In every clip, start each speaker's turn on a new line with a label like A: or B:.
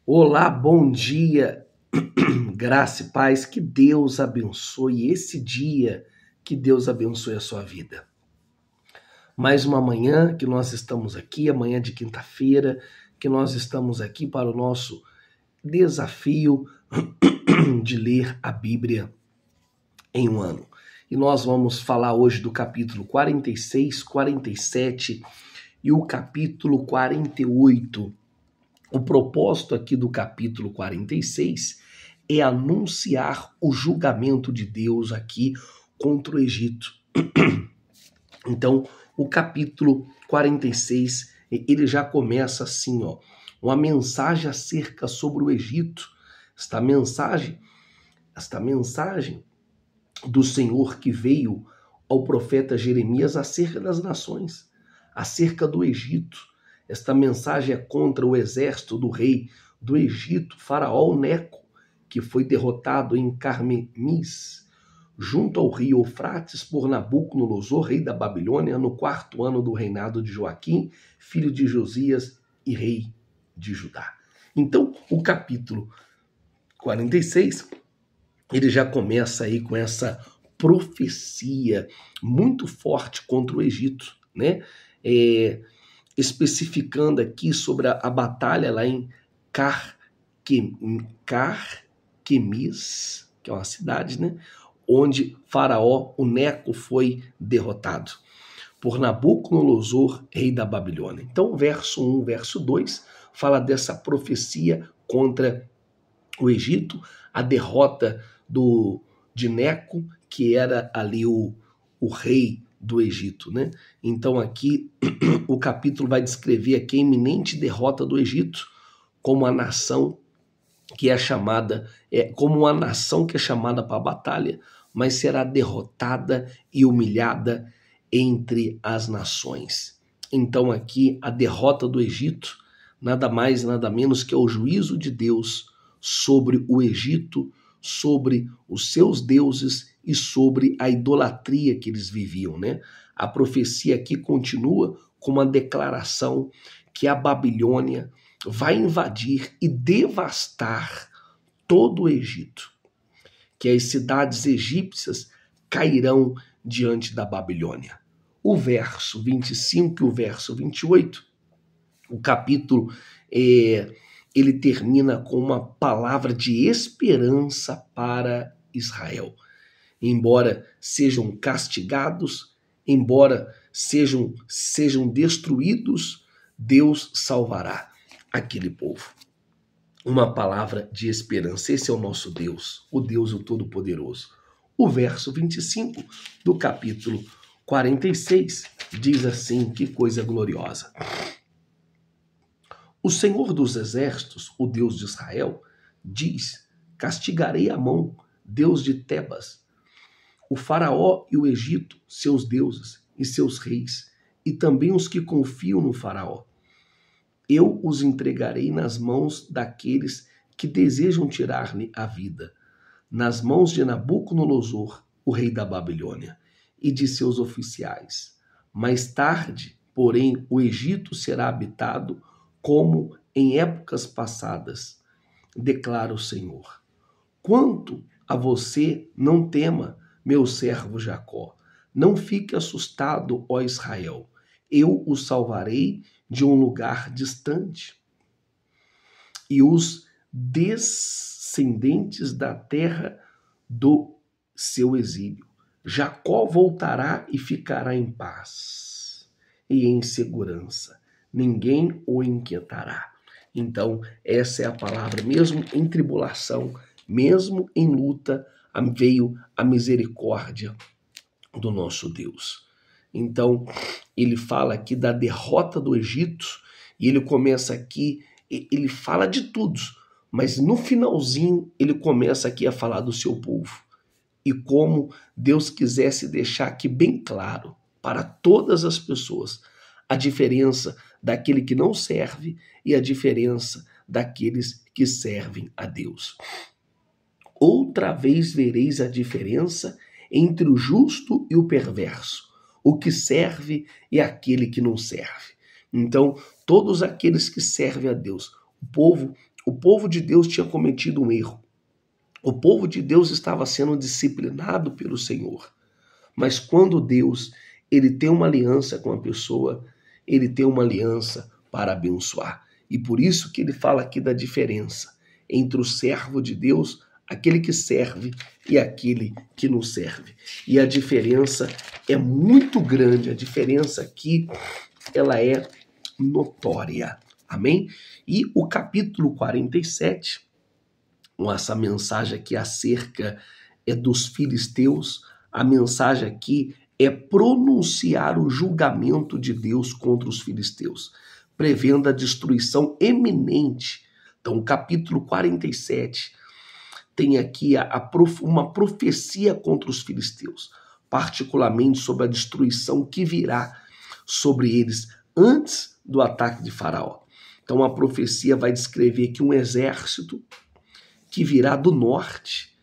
A: Olá, bom dia, graça e paz, que Deus abençoe esse dia, que Deus abençoe a sua vida. Mais uma manhã que nós estamos aqui, amanhã de quinta-feira, que nós estamos aqui para o nosso desafio de ler a Bíblia em um ano. E nós vamos falar hoje do capítulo 46, 47 e o capítulo 48. O propósito aqui do capítulo 46 é anunciar o julgamento de Deus aqui contra o Egito. Então, o capítulo 46, ele já começa assim, uma mensagem acerca sobre o Egito. Esta mensagem do Senhor que veio ao profeta Jeremias acerca das nações, acerca do Egito. Esta mensagem é contra o exército do rei do Egito, Faraó Neco, que foi derrotado em Carmemis, junto ao rio Eufrates, por Nabucodonosor, rei da Babilônia, no 4º ano do reinado de Joaquim, filho de Josias e rei de Judá. Então, o capítulo 46, ele já começa aí com essa profecia muito forte contra o Egito, né? Especificando aqui sobre a batalha lá em Carquemis, que é uma cidade, né? Onde Faraó, o Neco, foi derrotado por Nabucodonosor, rei da Babilônia. Então, verso 1, verso 2, fala dessa profecia contra o Egito, a derrota de Neco, que era ali o rei do Egito, né? Então aqui o capítulo vai descrever aqui a iminente derrota do Egito como a nação que é chamada, como uma nação que é chamada para a batalha, mas será derrotada e humilhada entre as nações. Então aqui a derrota do Egito, nada mais, nada menos que é o juízo de Deus sobre o Egito, sobre os seus deuses e sobre a idolatria que eles viviam, né? A profecia aqui continua com uma declaração que a Babilônia vai invadir e devastar todo o Egito, que as cidades egípcias cairão diante da Babilônia. O verso 25 e o verso 28, o capítulo ele termina com uma palavra de esperança para Israel. Embora sejam castigados, embora sejam destruídos, Deus salvará aquele povo. Uma palavra de esperança. Esse é o nosso Deus, o Deus o Todo-Poderoso. O verso 25 do capítulo 46 diz assim, que coisa gloriosa. O Senhor dos Exércitos, o Deus de Israel, diz: castigarei Amon, Deus de Tebas, o Faraó e o Egito, seus deuses e seus reis, e também os que confiam no Faraó. Eu os entregarei nas mãos daqueles que desejam tirar-lhe a vida, nas mãos de Nabucodonosor, o rei da Babilônia, e de seus oficiais. Mais tarde, porém, o Egito será habitado como em épocas passadas, declara o Senhor. Quanto a você, não tema, meu servo Jacó. Não fique assustado, ó Israel. Eu o salvarei de um lugar distante. E os descendentes da terra do seu exílio. Jacó voltará e ficará em paz e em segurança. Ninguém o inquietará. Então, essa é a palavra. Mesmo em tribulação, mesmo em luta, veio a misericórdia do nosso Deus. Então, ele fala aqui da derrota do Egito, e ele começa aqui, ele fala de tudo, mas no finalzinho ele começa aqui a falar do seu povo. E como Deus quisesse deixar aqui bem claro para todas as pessoas a diferença daquele que não serve e a diferença daqueles que servem a Deus. Outra vez vereis a diferença entre o justo e o perverso, o que serve e aquele que não serve. Então, todos aqueles que servem a Deus, o povo O povo de Deus tinha cometido um erro. O povo de Deus estava sendo disciplinado pelo Senhor. Mas quando Deus ele tem uma aliança com a pessoa, ele tem uma aliança para abençoar. E por isso que ele fala aqui da diferença entre o servo de Deus, aquele que serve, e aquele que não serve. E a diferença é muito grande. A diferença aqui, ela é notória. Amém? E o capítulo 47, essa mensagem aqui acerca dos filisteus, a mensagem aqui é pronunciar o julgamento de Deus contra os filisteus, prevendo a destruição eminente. Então, o capítulo 47 tem aqui uma profecia contra os filisteus, particularmente sobre a destruição que virá sobre eles antes do ataque de Faraó. Então, a profecia vai descrever que um exército que virá do norte,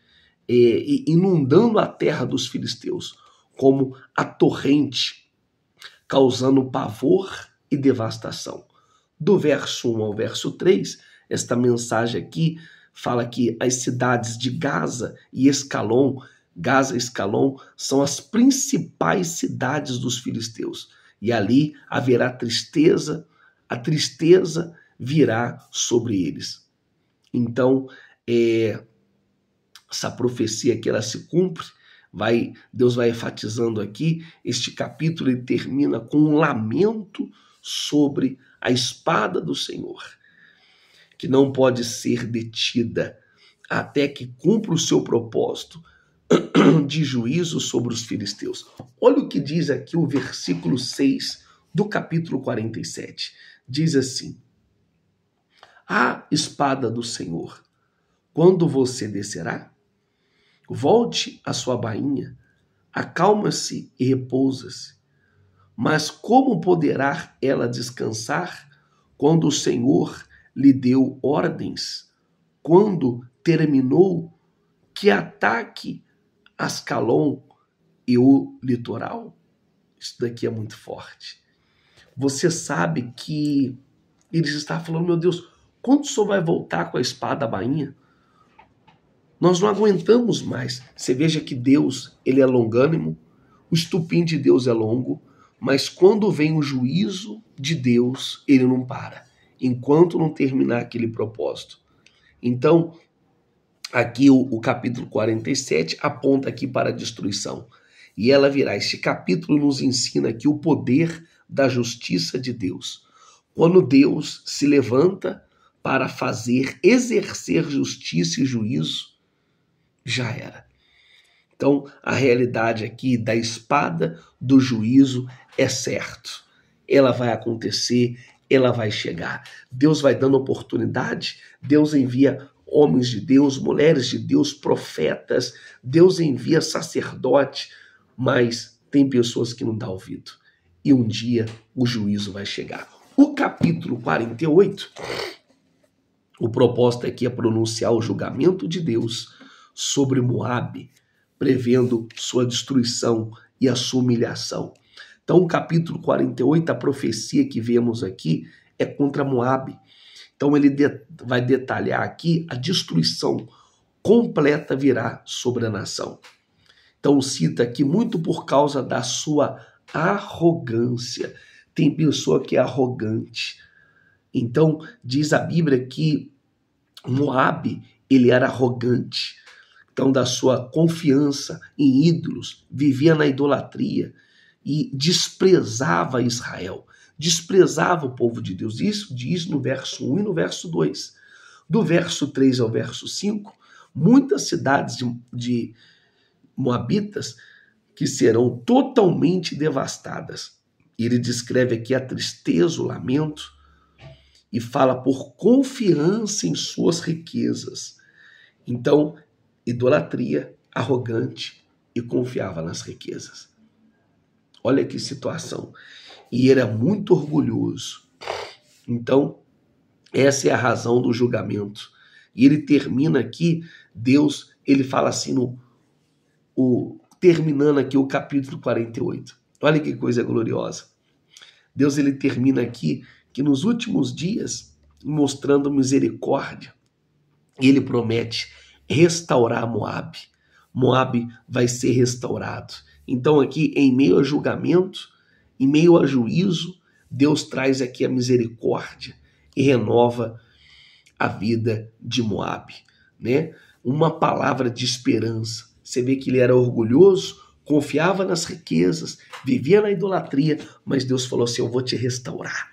A: inundando a terra dos filisteus, como a torrente, causando pavor e devastação. Do verso 1 ao verso 3, esta mensagem aqui fala que as cidades de Gaza e Escalon, Gaza e Escalon, são as principais cidades dos filisteus. E ali haverá tristeza, a tristeza virá sobre eles. Então, essa profecia que ela se cumpre, Deus vai enfatizando aqui, este capítulo ele termina com um lamento sobre a espada do Senhor, que não pode ser detida até que cumpra o seu propósito de juízo sobre os filisteus. Olha o que diz aqui o versículo 6 do capítulo 47. Diz assim: a espada do Senhor, quando você descerá, volte à sua bainha, acalma-se e repousa-se. Mas como poderá ela descansar quando o Senhor lhe deu ordens? Quando terminou, que ataque Ascalon e o litoral? Isso daqui é muito forte. Você sabe que eles estavam falando, meu Deus, quando o Senhor vai voltar com a espada à bainha? Nós não aguentamos mais. Você veja que Deus, ele é longânimo, o estupim de Deus é longo, mas quando vem o juízo de Deus, ele não para, enquanto não terminar aquele propósito. Então, aqui o capítulo 47 aponta aqui para a destruição. E ela virá. Este capítulo nos ensina aqui o poder da justiça de Deus. Quando Deus se levanta para exercer justiça e juízo, já era. Então, a realidade aqui da espada do juízo é certo. Ela vai acontecer, ela vai chegar. Deus vai dando oportunidade, Deus envia homens de Deus, mulheres de Deus, profetas, Deus envia sacerdote, mas tem pessoas que não dão ouvido. E um dia o juízo vai chegar. O capítulo 48, o propósito aqui é pronunciar o julgamento de Deus sobre Moabe, prevendo sua destruição e a sua humilhação. Então, o capítulo 48, a profecia que vemos aqui é contra Moabe. Então, ele vai detalhar aqui a destruição completa virá sobre a nação. Então, cita aqui muito por causa da sua arrogância. Tem pessoa que é arrogante. Então, diz a Bíblia que Moabe, ele era arrogante. Então, da sua confiança em ídolos, vivia na idolatria e desprezava Israel, desprezava o povo de Deus. Isso diz no verso 1 e no verso 2. Do verso 3 ao verso 5, muitas cidades de moabitas que serão totalmente devastadas. Ele descreve aqui a tristeza, o lamento, e fala por confiança em suas riquezas. Então, idolatria, arrogante e confiava nas riquezas. Olha que situação. E era muito orgulhoso. Então, essa é a razão do julgamento. E ele termina aqui, Deus, ele fala assim, terminando aqui o capítulo 48. Olha que coisa gloriosa. Deus, ele termina aqui que nos últimos dias mostrando misericórdia. Ele promete restaurar Moabe. Moabe vai ser restaurado. Então aqui, em meio a julgamento, em meio a juízo, Deus traz aqui a misericórdia e renova a vida de Moabe, né? Uma palavra de esperança. Você vê que ele era orgulhoso, confiava nas riquezas, vivia na idolatria, mas Deus falou assim: eu vou te restaurar.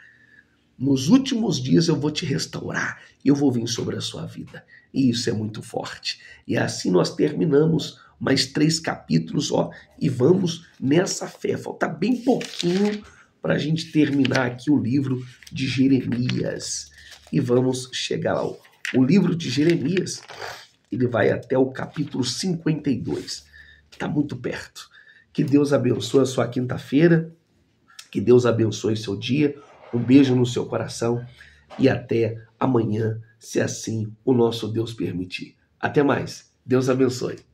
A: Nos últimos dias eu vou te restaurar, eu vou vir sobre a sua vida. E isso é muito forte. E assim nós terminamos mais 3 capítulos, e vamos nessa fé. Falta bem pouquinho para a gente terminar aqui o livro de Jeremias. E vamos chegar lá. O livro de Jeremias, ele vai até o capítulo 52. Está muito perto. Que Deus abençoe a sua quinta-feira. Que Deus abençoe seu dia. Um beijo no seu coração e até amanhã, se assim o nosso Deus permitir. Até mais. Deus abençoe.